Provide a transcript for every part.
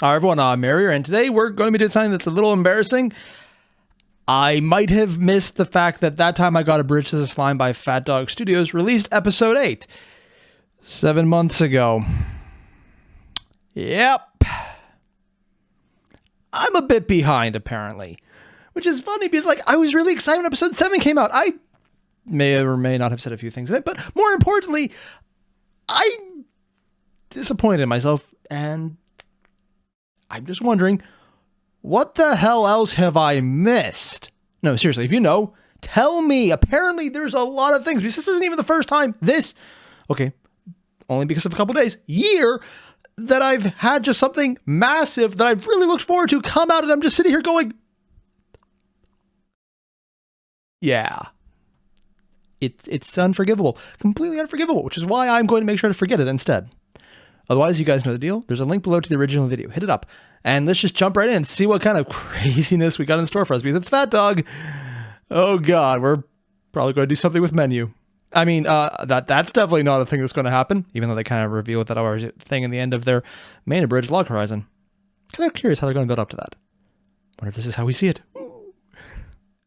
Hi everyone, I'm Airier, and today we're going to be doing something that's a little embarrassing. I might have missed the fact that time I got Abridged as a Slime by Fat Dog Studios released episode 8. 7 months ago. Yep. I'm a bit behind, apparently. Which is funny because, I was really excited when episode 7 came out. I may or may not have said a few things in it, but more importantly, I'm disappointed in myself, and I'm just wondering, what the hell else have I missed? No, seriously, if you know, tell me. Apparently, there's a lot of things, because this isn't even the first time only because of a couple days, year, that I've had just something massive that I've really looked forward to come out, and I'm just sitting here going, yeah. It's unforgivable. Completely unforgivable, which is why I'm going to make sure to forget it instead. Otherwise, you guys know the deal. There's a link below to the original video. Hit it up. And let's just jump right in and see what kind of craziness we got in store for us, because it's Fat Dog. Oh god, we're probably going to do something with menu. I mean, that's definitely not a thing that's going to happen, even though they kind of revealed that our thing in the end of their main Abridged log horizon. Kind of curious how they're going to build up to that. Wonder if this is how we see it.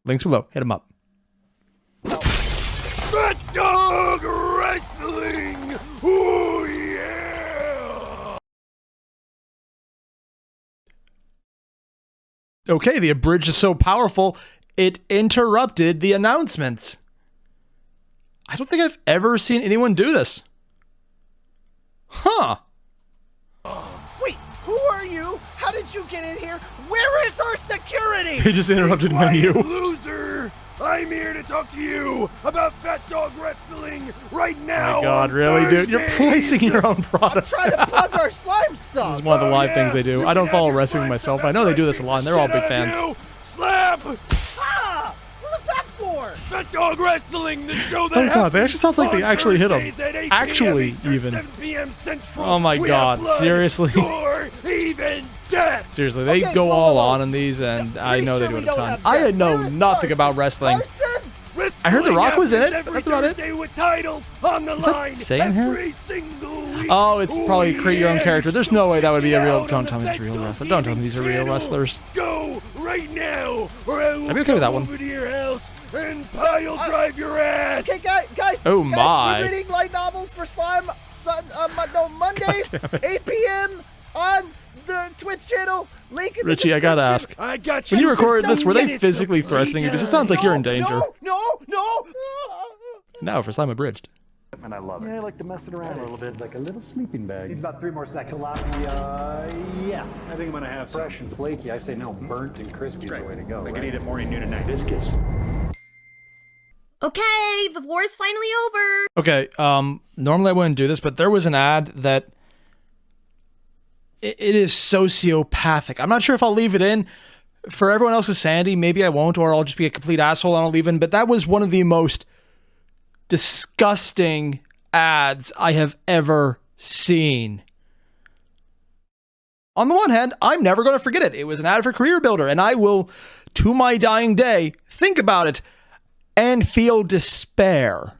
Links below. Hit them up. Fat Dog Wrestling! Ooh, yeah! Okay, the Abridged is so powerful, it interrupted the announcements. I don't think I've ever seen anyone do this. Huh. Wait, who are you? How did you get in here? Where is our security? He just interrupted Quiet, menu. loser! I'm here to talk to you about Fat Dog Wrestling right now. Oh my god, on really, dude? You're Thursdays. placing your own I'm product. trying to plug our slime stuff. This is one of the live yeah, things they do. you I don't can follow have your wrestling slime myself. stuff I know they do this after a I lot, and they're all beat big the shit fans. out of you. Slap! Ah! What was that for? Fat Dog Wrestling, the show that Oh god, they actually sound like they on actually hit him. Thursdays at 8 p.m. Actually, Eastern, even. 7 p.m. Central. Oh my We god, have blood, seriously? Gore, even death. Seriously, they Okay, go whoa, all whoa. on in these, and I Pretty know they sure do we it a don't ton. have I death. had know Where is nothing Carson? about wrestling. Carson? I heard The Rock was in it, Every that's about it. Thursday with titles on the Is that line saying here? every single week. Oh, it's probably Ooh, create your own yeah, character. There's no way that would be a real... check it Don't out tell on me the these are real Fat Dog wrestlers. Don't tell me these are real channel. wrestlers. Go right now, or I will I'd be okay with that come one. over to your house and pile drive your ass. Okay, guys. Oh, guys, my. we're reading light novels for slime. Mondays, 8 p.m. on the Twitch channel. Link in the Richie, I gotta ask. I got you. When you recorded this, were they Minutes of physically threatening you? Because it sounds like you're in danger. No. Now for Slime Abridged. And I love it. Yeah, I like to mess it around A little bit like a little sleeping bag. Needs about 3 more seconds. Yeah. I think I'm gonna have some. Fresh and flaky. I say no, burnt and crispy is the way to go. I right? can eat it morning, noon, and night. Biscuits. Okay, the war is finally over. Okay, normally I wouldn't do this, but there was an ad that it is sociopathic. I'm not sure if I'll leave it in. For everyone else's sanity, maybe I won't, or I'll just be a complete asshole and I'll leave it in, but that was one of the most disgusting ads I have ever seen. On the one hand, I'm never going to forget it. It was an ad for Career Builder, and I will, to my dying day, think about it and feel despair.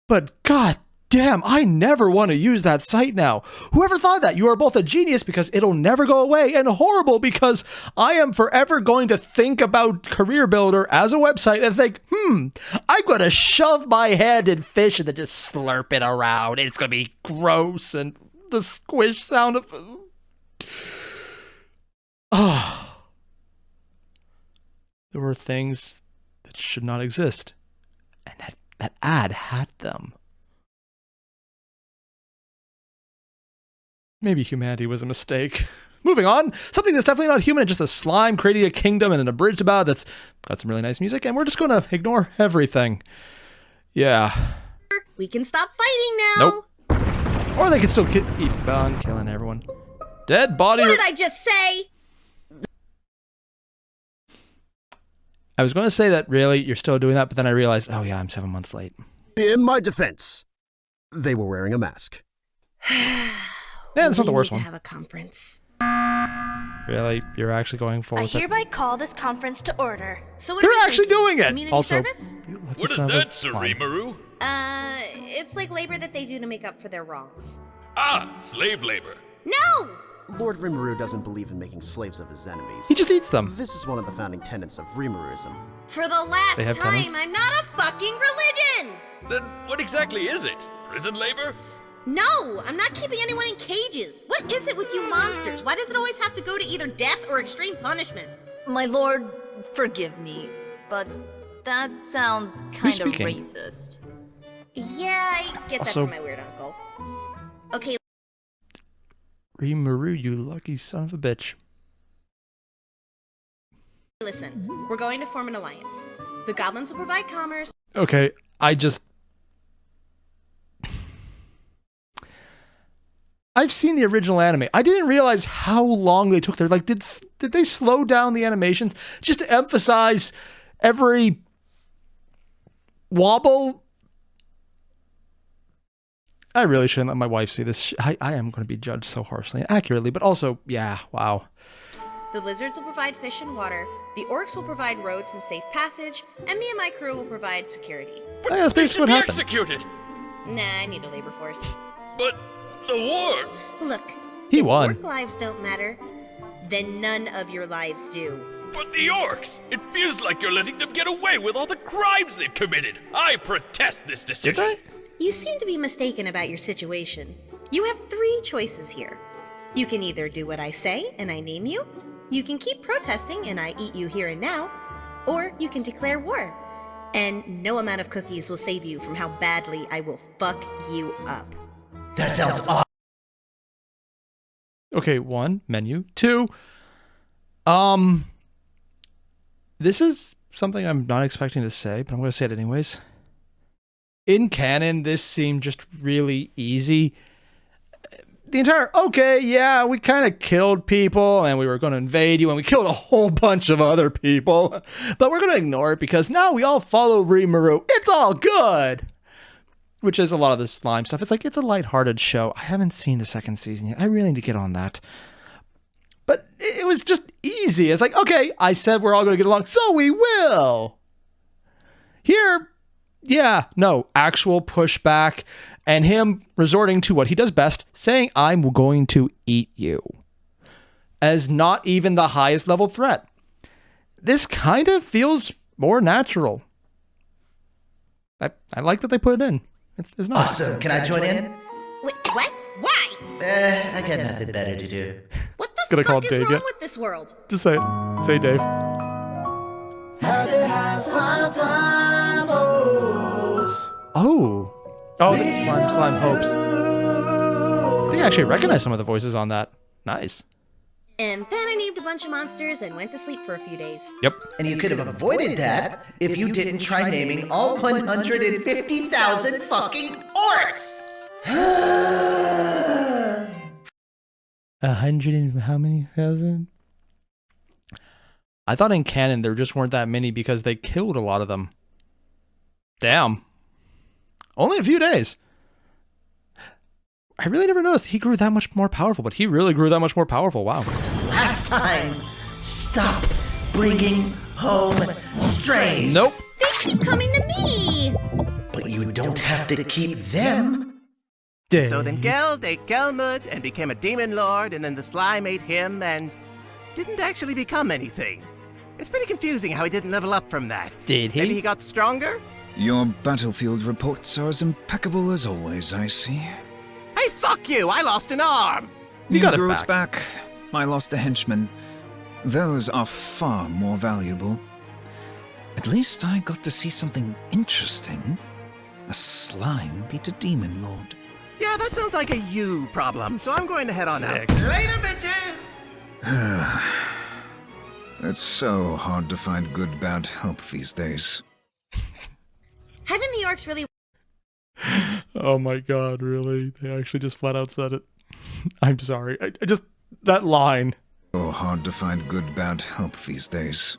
But god damn, I never want to use that site now. Whoever thought that? You are both a genius because it'll never go away, and horrible because I am forever going to think about Career Builder as a website and think, I'm going to shove my hand in fish and then just slurp it around. It's going to be gross, and the squish sound of... There were things that should not exist, and that ad had them. Maybe humanity was a mistake. Moving on, something that's definitely not human, just a slime creating a kingdom and an abridged about that's got some really nice music, and we're just gonna ignore everything. Yeah. We can stop fighting now. Nope. Or they can still keep on killing everyone. Dead body. What did I just say? I was going to say that really you're still doing that, but then I realized, oh yeah, I'm 7 months late. In my defense, they were wearing a mask. Yeah, that's not the worst We need one. to have a conference. Really, you're actually going forward I with it? hereby call this conference to order. So what They're are we actually thinking? doing it. Community Also, service? What is that, Sarimaru? It's like labor that they do to make up for their wrongs. Ah, slave labor. No! Lord Rimuru doesn't believe in making slaves of his enemies. He just eats them. This is one of the founding tenets of Rimuruism. For the last They have time, tenants? I'm not a fucking religion! Then what exactly is it? Prison labor? No, I'm not keeping anyone in cages. What is it with you monsters? Why does it always have to go to either death or extreme punishment? My lord, forgive me, but that sounds kind of speaking? racist. Yeah, I get that Also- from my weird uncle. Okay, Rimuru, you lucky son of a bitch. listen. We're going to form an alliance. The goblins will provide commerce. Okay, I've seen the original anime. I didn't realize how long they took there. Like, did they slow down the animations just to emphasize every wobble? I really shouldn't let my wife see this. I am going to be judged so harshly and accurately, but also, yeah, wow. The lizards will provide fish and water. The orcs will provide roads and safe passage. And me and my crew will provide security. Yeah, that's They basically should what be happened. executed. Nah, I need a labor force. But the war. Look, He if won. orc lives don't matter, then none of your lives do. But the orcs. It feels like you're letting them get away with all the crimes they've committed. I protest this Did decision. they? You seem to be mistaken about your situation. You have three choices here. You can either do what I say and I name you, you can keep protesting and I eat you here and now, or you can declare war. And no amount of cookies will save you from how badly I will fuck you up. That sounds awesome. Okay, 1, menu. 2, this is something I'm not expecting to say, but I'm going to say it anyways. In canon, this seemed just really easy. The entire, okay, yeah, we kind of killed people and we were going to invade you and we killed a whole bunch of other people, but we're going to ignore it because now we all follow Rimuru. It's all good. Which is a lot of the slime stuff. It's like, it's a lighthearted show. I haven't seen the second season yet. I really need to get on that. But it was just easy. It's like, okay, I said we're all going to get along, so we will. Here, yeah, no, actual pushback and him resorting to what he does best, saying, I'm going to eat you, as not even the highest level threat. This kind of feels more natural. I like that they put it in. It's nice. Awesome. Can I join in? Wait, what? Why? I got nothing better to do. What the Gonna call fuck it is Dave wrong yet? with this world? Just say it. Say Dave. Oh. Oh, the slime hopes. I think I actually recognize some of the voices on that. Nice. And then I named a bunch of monsters and went to sleep for a few days. Yep. And you could have avoided that if you didn't try naming all 150,000 fucking orcs. 100 and how many thousand? I thought in canon there just weren't that many because they killed a lot of them. Damn. Only a few days. I really never noticed he grew that much more powerful, but he really grew that much more powerful. Wow. Last time, stop bringing home strays. Nope. They keep coming to me! But you don't have to keep them. So then Geld ate Gelmud and became a demon lord, and then the slime ate him and didn't actually become anything. It's pretty confusing how he didn't level up from that. Did he? Maybe he got stronger? Your battlefield reports are as impeccable as always, I see. Hey, fuck you! I lost an arm! You got it grew back. I lost a henchman. Those are far more valuable. At least I got to see something interesting. A slime beat a demon lord. Yeah, that sounds like a you problem, so I'm going to head on out. Later, bitches! It's so hard to find good bad help these days. Haven't the orcs really Oh my god, really? They actually just flat out said it. I'm sorry. I just, that line. So hard to find good bad help these days.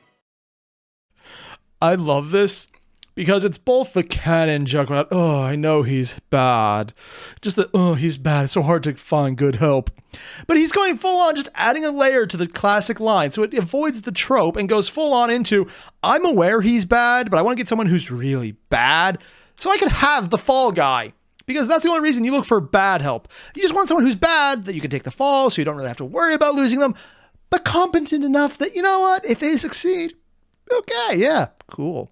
I love this because it's both the canon joke about, oh, I know he's bad. Just the, oh, he's bad. It's so hard to find good help. But he's going full on, just adding a layer to the classic line. So it avoids the trope and goes full on into, I'm aware he's bad, but I want to get someone who's really bad so I can have the fall guy. Because that's the only reason you look for bad help. You just want someone who's bad, that you can take the fall, so you don't really have to worry about losing them, but competent enough that, you know what, if they succeed, okay, yeah, cool.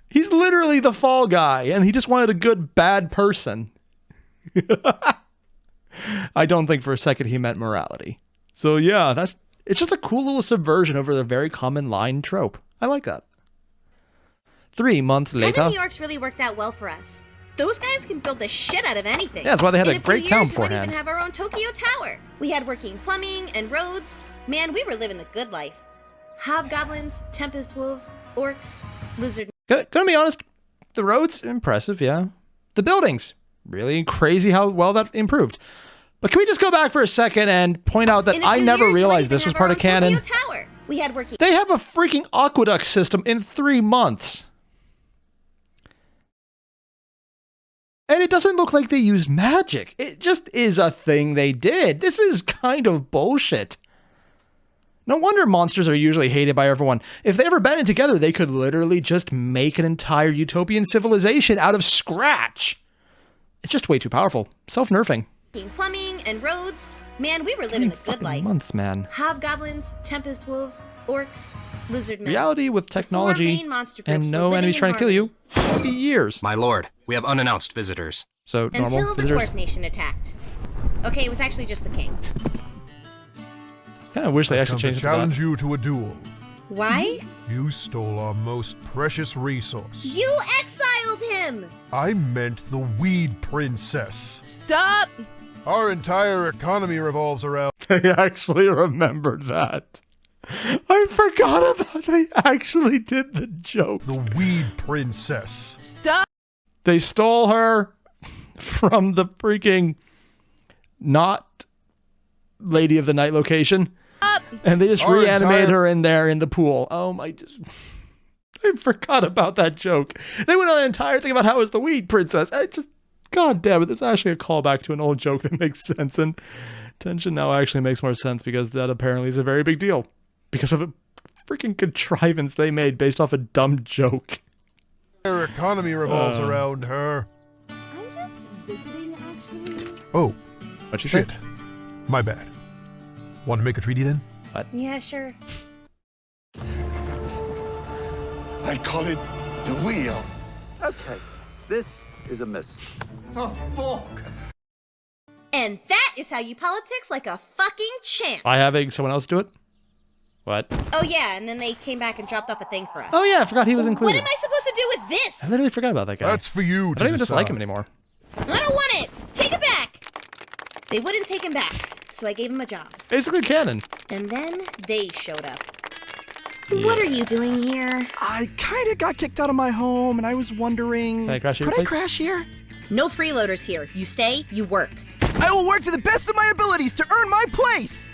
He's literally the fall guy, and he just wanted a good bad person. I don't think for a second he meant morality. So yeah, it's just a cool little subversion over the very common line trope. I like that. 3 months later. New York's really worked out well for us. Those guys can build the shit out of anything. Yeah, that's why they had In a great town few years, we might beforehand. even have our own Tokyo Tower. We had working plumbing and roads. Man, we were living the good life. Hobgoblins, tempest wolves, orcs, lizard. Gonna be honest, the roads, impressive, yeah. The buildings, really crazy how well that improved. But can we just go back for a second and point out that I never realized this was part of canon? Tower. We had working. They have a freaking aqueduct system in 3 months. And it doesn't look like they use magic. It just is a thing they did. This is kind of bullshit. No wonder monsters are usually hated by everyone. If they ever banded together, they could literally just make an entire utopian civilization out of scratch. It's just way too powerful. Self-nerfing. Plumbing and roads. Man, we were living the good life. Months, man. Hobgoblins, tempest wolves, orcs, lizard men. Reality with technology and no enemies trying to kill you. It'll be years. My lord, we have unannounced visitors. So normal Until the visitors. dwarf nation attacked. Okay, it was actually just the king. Kind of wish they actually changed it to that. Challenge you to a duel. Why? You stole our most precious resource. You exiled him! I meant the weed princess. Stop! Our entire economy revolves around. I actually remembered that. I forgot about they actually did the joke. The weed princess. Stop! They stole her from the freaking not Lady of the Night location. Stop! And they just Our reanimated her in there in the pool. Oh my... I forgot about that joke. They went on an entire thing about how it was the weed princess. I just... God damn it, it's actually a callback to an old joke that makes sense, and tension now actually makes more sense because that apparently is a very big deal. Because of a freaking contrivance they made based off a dumb joke. Our economy revolves around her. Oh, what'd you shit. say? My bad. Want to make a treaty then? What? Yeah, sure. I call it the wheel. Okay, this is a miss. It's a fork. And that is how you politics like a fucking champ. By having someone else do it? What? Oh yeah, and then they came back and dropped off a thing for us. Oh yeah, I forgot he was included. What am I supposed to do with this? I literally forgot about that guy. That's for you I to don't even dislike decide. him anymore. I don't want it. Take it back. They wouldn't take him back, so I gave him a job. Basically canon. And then they showed up. Yeah. What are you doing here? I kind of got kicked out of my home, and I was wondering... Can I crash here, Could I please? crash here? No freeloaders here. You stay, you work. I will work to the best of my abilities to earn my place!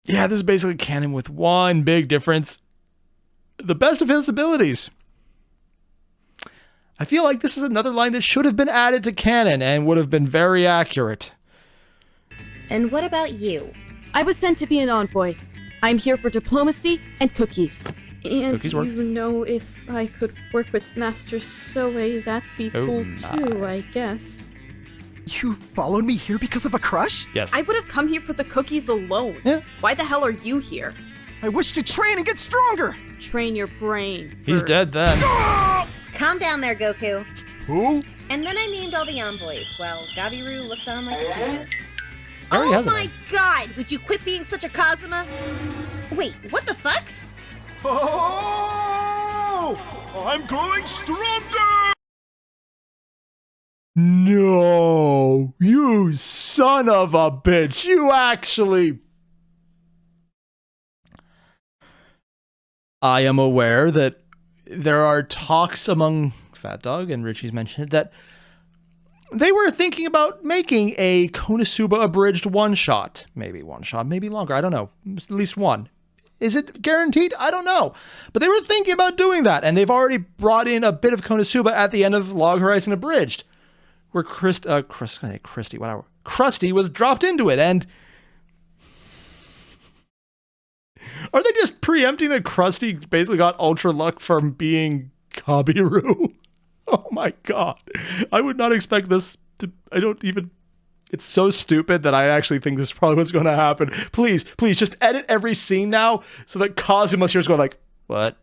Yeah, this is basically canon with one big difference. The best of his abilities. I feel like this is another line that should have been added to canon and would have been very accurate. And what about you? I was sent to be an envoy. I'm here for diplomacy and cookies. And Cookies work. you know, if I could work with Master Soe, that'd be cool too, I guess. You followed me here because of a crush? Yes. I would have come here for the cookies alone. Yeah. Why the hell are you here? I wish to train and get stronger! Train your brain first. He's dead then. Calm down there, Goku. Who? And then I named all the envoys, while Gabiru looked on like a fool. Already Oh has a my name. god, would you quit being such a Kazuma? Wait, what the fuck? Oh! I'm growing stronger! No, you son of a bitch. You actually... I am aware that there are talks among Fat Dog, and Richie's mentioned it, that they were thinking about making a Konosuba abridged one-shot. Maybe one-shot, maybe longer, I don't know. At least one. Is it guaranteed? I don't know. But they were thinking about doing that, and they've already brought in a bit of Konosuba at the end of Log Horizon Abridged, where Krusty was dropped into it, and Are they just preempting that Krusty basically got Ultra Luck from being Kabiru? Oh my god. I would not expect this to... It's so stupid that I actually think this is probably what's going to happen. Please, just edit every scene now so that Cosmos here is going like, what?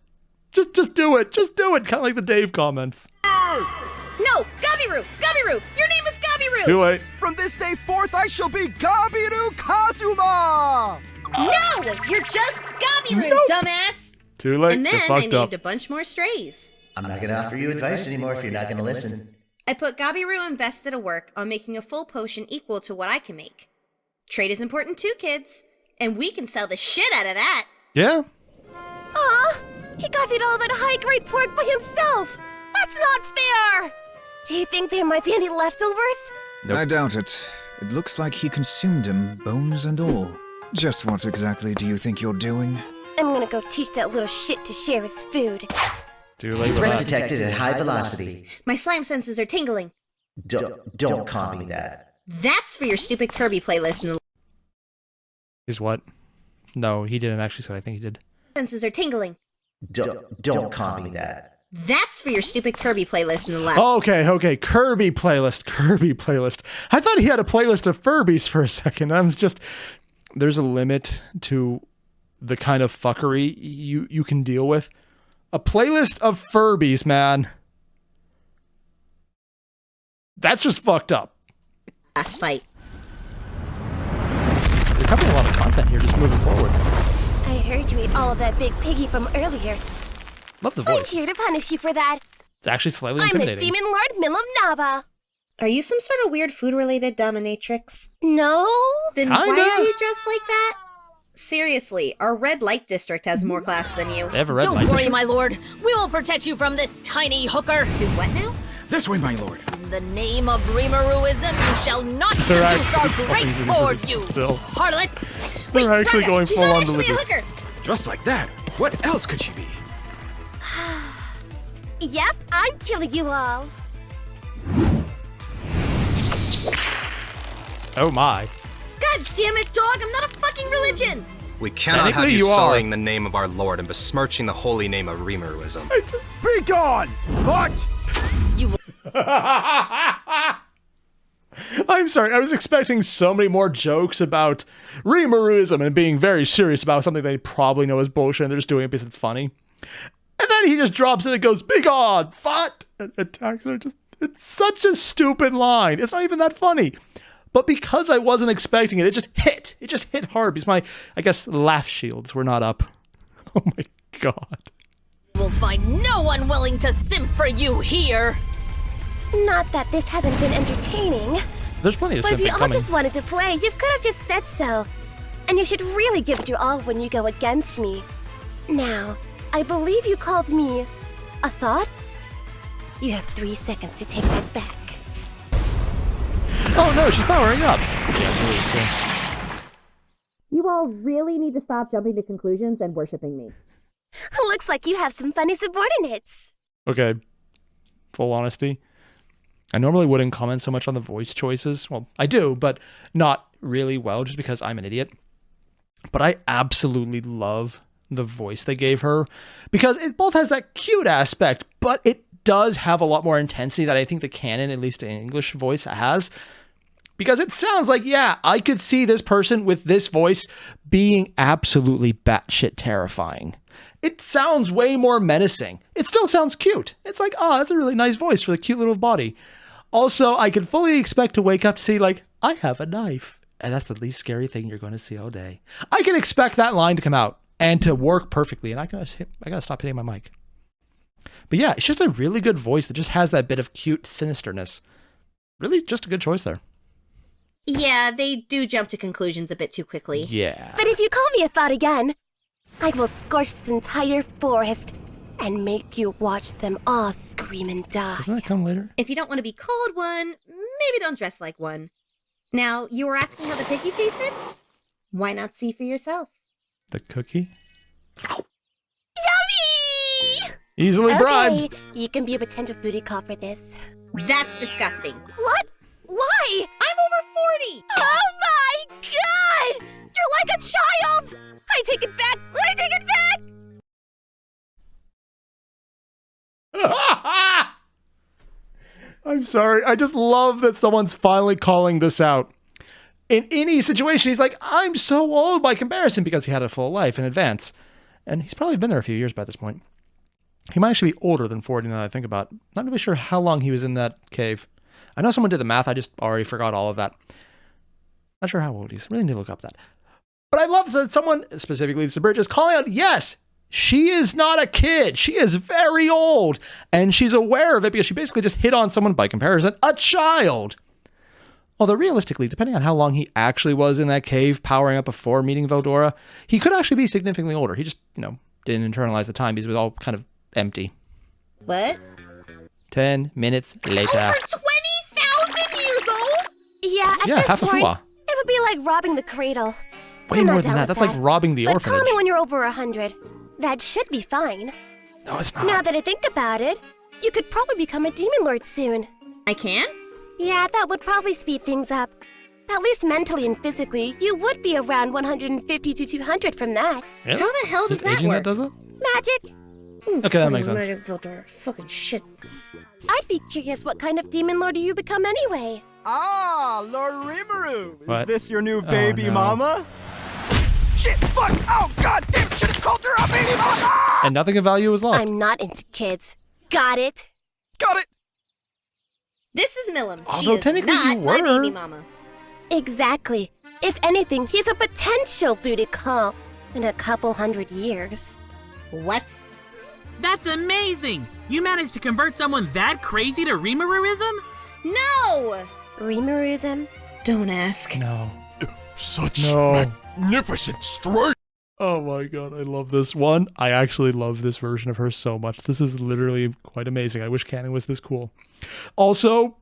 Just do it. Just do it. Kind of like the Dave comments. No, Gabiru! Gabiru! Your name is Gabiru! Do it. From this day forth, I shall be Gabiru Kazuma! No! You're just Gabiru, dumbass! Too late. And then You're I fucked named up. a bunch more strays. I'm not gonna offer you advice anymore if you're not gonna listen. I put Gabiru invested a work on making a full potion equal to what I can make. Trade is important too, kids. And we can sell the shit out of that. Yeah. Aw, he got to eat all that high-grade pork by himself. That's not fair. Do you think there might be any leftovers? Nope. I doubt it. It looks like he consumed him, bones and all. Just what exactly do you think you're doing? I'm gonna go teach that little shit to share his food. Too late. Threat detected at high velocity. My slime senses are tingling. Don't copy that. That's for your stupid Kirby playlist in the... Is what? No, he didn't actually say. I think he did. Senses are tingling. Don't copy that. That's for your stupid Kirby playlist in the lab. Okay. Kirby playlist. I thought he had a playlist of Furbies for a second. There's a limit to the kind of fuckery you can deal with. A playlist of Furbies, man. That's just fucked up. Last fight. They're covering a lot of content here, just moving forward. I heard you ate all of that big piggy from earlier. Love the I'm voice. here to punish you for that. It's actually slightly I'm the intimidating. Demon Lord Milim Nava. Are you some sort of weird food-related dominatrix? No. Then why are you dressed like that? Seriously, our red light district has more class than you. They have a red Don't light worry, district? my lord. We will protect you from this tiny hooker. Do what now? This way, my lord. In the name of Rimaruism, you shall not They're seduce our actually great going lord, for you this still. harlot. They're actually going She's full not on actually a religious. hooker. Just like that. What else could she be? Yep, I'm killing you all. Oh my. God damn it, dog! I'm not a fucking religion! We cannot have Technically, you you are. sullying the name of our Lord and besmirching the holy name of Rimaruism. Be gone, THOT! You will... I'm sorry, I was expecting so many more jokes about Rimaruism and being very serious about something they probably know is bullshit and they're just doing it because it's funny. And then he just drops it and goes, "Be gone, THOT!" and attacks her. It's such a stupid line. It's not even that funny. But because I wasn't expecting it, it just hit. It just hit hard because my, I guess, laugh shields were not up. Oh my god. You will find no one willing to simp for you here. Not that this hasn't been entertaining. There's plenty of But if you simping all coming. just wanted to play, you could have just said so. And you should really give it your all when you go against me. Now, I believe you called me a thought? You have 3 seconds to take that back. Oh no, she's powering up. Yeah, You all really need to stop jumping to conclusions and worshipping me. Looks like you have some funny subordinates. okay. Full honesty. I normally wouldn't comment so much on the voice choices. Well, I do, but not really well, just because I'm an idiot. But I absolutely love the voice they gave her, because it both has that cute aspect, but it does have a lot more intensity that I think the canon, at least in English voice, has. Because it sounds like, yeah, I could see this person with this voice being absolutely batshit terrifying. It sounds way more menacing. It still sounds cute. It's like, oh, that's a really nice voice for the cute little body. Also, I can fully expect to wake up to see, like, I have a knife. And that's the least scary thing you're going to see all day. I can expect that line to come out and to work perfectly. And I gotta stop hitting my mic. But yeah, it's just a really good voice that just has that bit of cute sinisterness. Really just a good choice there. Yeah, they do jump to conclusions a bit too quickly. Yeah. But if you call me a thought again, I will scorch this entire forest and make you watch them all scream and die. Doesn't that come later? If you don't want to be called one, maybe don't dress like one. Now, you were asking how the piggy tasted? Why not see for yourself? The cookie? Yummy! Easily bribed. Okay, you can be a potential booty call for this. That's disgusting. What? Why? I'm over 40! Oh my god! You're like a child! I I take it back! I take it back! I'm sorry. I just love that someone's finally calling this out. In any situation, he's like, I'm so old by comparison, because he had a full life in advance. And he's probably been there a few years by this point. He might actually be older than 40 now that I think about it. Not really sure how long he was in that cave. I know someone did the math. I just already forgot all of that. Not sure how old he is. Really need to look up that. But I love that someone, specifically this Abridged, is calling out, yes, she is not a kid. She is very old. And she's aware of it because she basically just hit on someone, by comparison, a child. Although realistically, depending on how long he actually was in that cave powering up before meeting Veldora, he could actually be significantly older. He just, didn't internalize the time because it was all kind of empty. What? 10 minutes later. Over 20,000 years old? Yeah, at this half a point, fua. it would be like robbing the cradle. Way I'm more not than down that. with That's like robbing the but orphanage. call me when you're over 100. That should be fine. No, it's not. Now that I think about it, you could probably become a demon lord soon. I can? Yeah, that would probably speed things up. At least mentally and physically, you would be around 150 to 200 from that. Really? How the hell does Just that aging work? That does it? Magic! Okay, that makes sense. Magic filter. Fucking shit. I'd be curious what kind of demon lord do you become anyway? Ah, Lord Rimuru! What? Is this your new baby no. mama? Shit, fuck! Oh, god damn! Should have called her a baby mama! And nothing of value was lost. I'm not into kids. Got it? Got it! This is Milim. She Although is technically not you my were. baby mama. Exactly. If anything, he's a potential booty call in a couple 100 years. What? That's amazing! You managed to convert someone that crazy to Rimaruism? No! Rimaruism? Don't ask. No. Such No. magnificent strength! Oh my god, I love this one. I actually love this version of her so much. This is literally quite amazing. I wish canon was this cool. Also,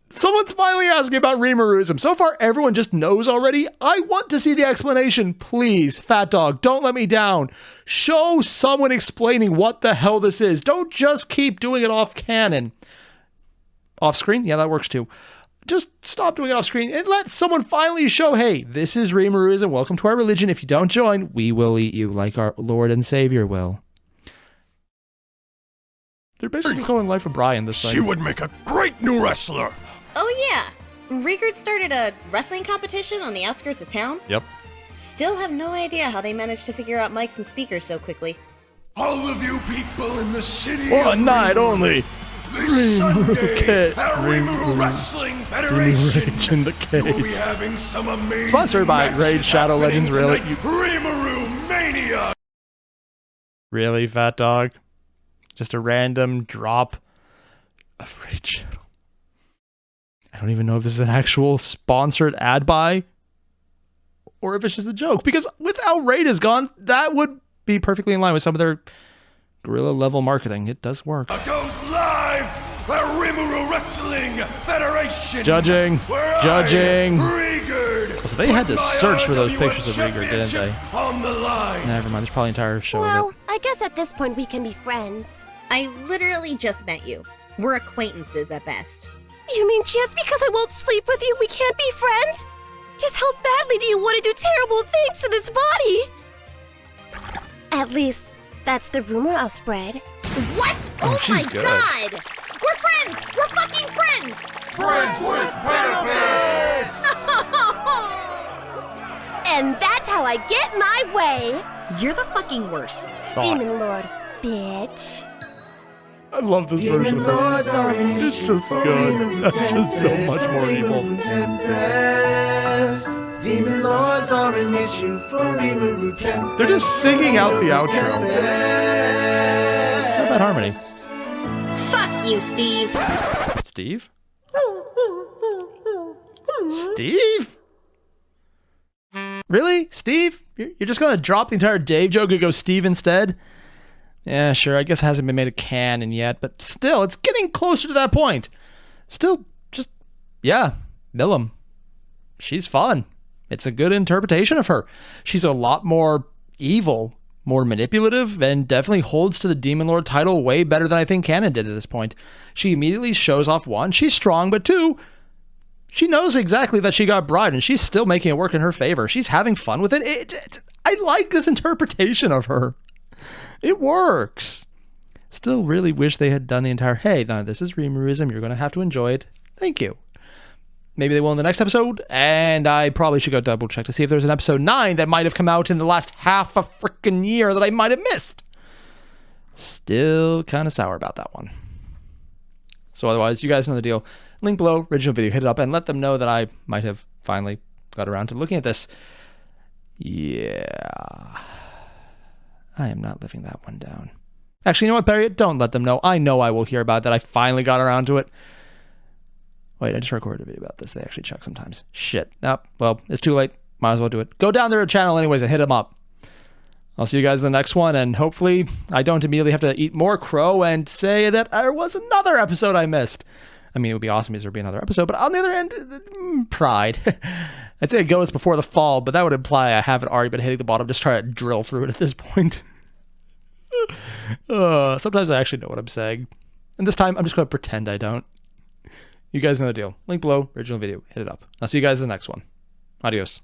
someone's finally asking about Rimaruism. So far, everyone just knows already. I want to see the explanation. Please, Fat Dog, don't let me down. Show someone explaining what the hell this is. Don't just keep doing it off canon. Off screen? Yeah, that works too. Just stop doing it off screen and let someone finally show, hey, this is Rimaruism. Welcome to our religion. If you don't join, we will eat you like our Lord and Savior will. They're basically going Life of Brian this time. She would make a great new wrestler! Oh yeah. Rigard started a wrestling competition on the outskirts of town. Yep. Still have no idea how they managed to figure out mics and speakers so quickly. All of you people in the city One night only. this Sunday Rimuru at Rimuru Wrestling Federation, Rage in the you will cage. be having some amazing Sponsored by matches Raid Shadow happening Legends, really? tonight. Rimuru Mania! Really, Fat Dog? Just a random drop of Raid Shadow. I don't even know if this is an actual sponsored ad buy or if it's just a joke. Because with how Raid is gone, that would be perfectly in line with some of their guerrilla level marketing. It does work. Goes live at Rimuru Wrestling Federation. Judging. where Judging. I, Rigard, So they had to put my search for those RWF pictures of Rigard, didn't they? championship on the line. Never mind. There's probably an entire show Well, of it. I guess at this point we can be friends. I literally just met you. We're acquaintances at best. You mean just because I won't sleep with you, we can't be friends? Just how badly do you want to do terrible things to this body? At least, that's the rumor I'll spread. What? Oh she's my good. god! We're friends! We're fucking friends! Friends with benefits! And that's how I get my way! You're the fucking worst. Demon Lord, bitch. I love this version of it. It's just good. That's just so much more evil. Demon Lords are an issue for Rimuru Tempest. They're just singing out the outro. Not bad harmony. Fuck you, Steve. Steve? Steve? Really? Steve? You're just gonna drop the entire Dave joke and go Steve instead? Yeah, sure, I guess it hasn't been made a canon yet, but still, it's getting closer to that point. Still, just, yeah, Milim. She's fun. It's a good interpretation of her. She's a lot more evil, more manipulative, and definitely holds to the Demon Lord title way better than I think canon did at this point. She immediately shows off, one, she's strong, but two, she knows exactly that she got bribed, and she's still making it work in her favor. She's having fun with it. I like this interpretation of her. It works. Still really wish they had done the entire, hey, no, this is Reamerism. You're going to have to enjoy it. Thank you. Maybe they will in the next episode, and I probably should go double check to see if there's an episode 9 that might have come out in the last half a freaking year that I might have missed. Still kind of sour about that one. So otherwise, you guys know the deal. Link below, original video, hit it up, and let them know that I might have finally got around to looking at this. Yeah. I am not living that one down. Actually, you know what, Barry? Don't let them know. I know I will hear about that. I finally got around to it. Wait, I just recorded a video about this. They actually check sometimes. Shit. Nope. Well, it's too late. Might as well do it. Go down their channel anyways and hit them up. I'll see you guys in the next one, and hopefully I don't immediately have to eat more crow and say that there was another episode I missed. I mean, it would be awesome if there would be another episode, but on the other end, pride. I'd say it goes before the fall, but that would imply I haven't already been hitting the bottom, just trying to drill through it at this point. Sometimes I actually know what I'm saying. And this time, I'm just going to pretend I don't. You guys know the deal. Link below, original video. Hit it up. I'll see you guys in the next one. Adios.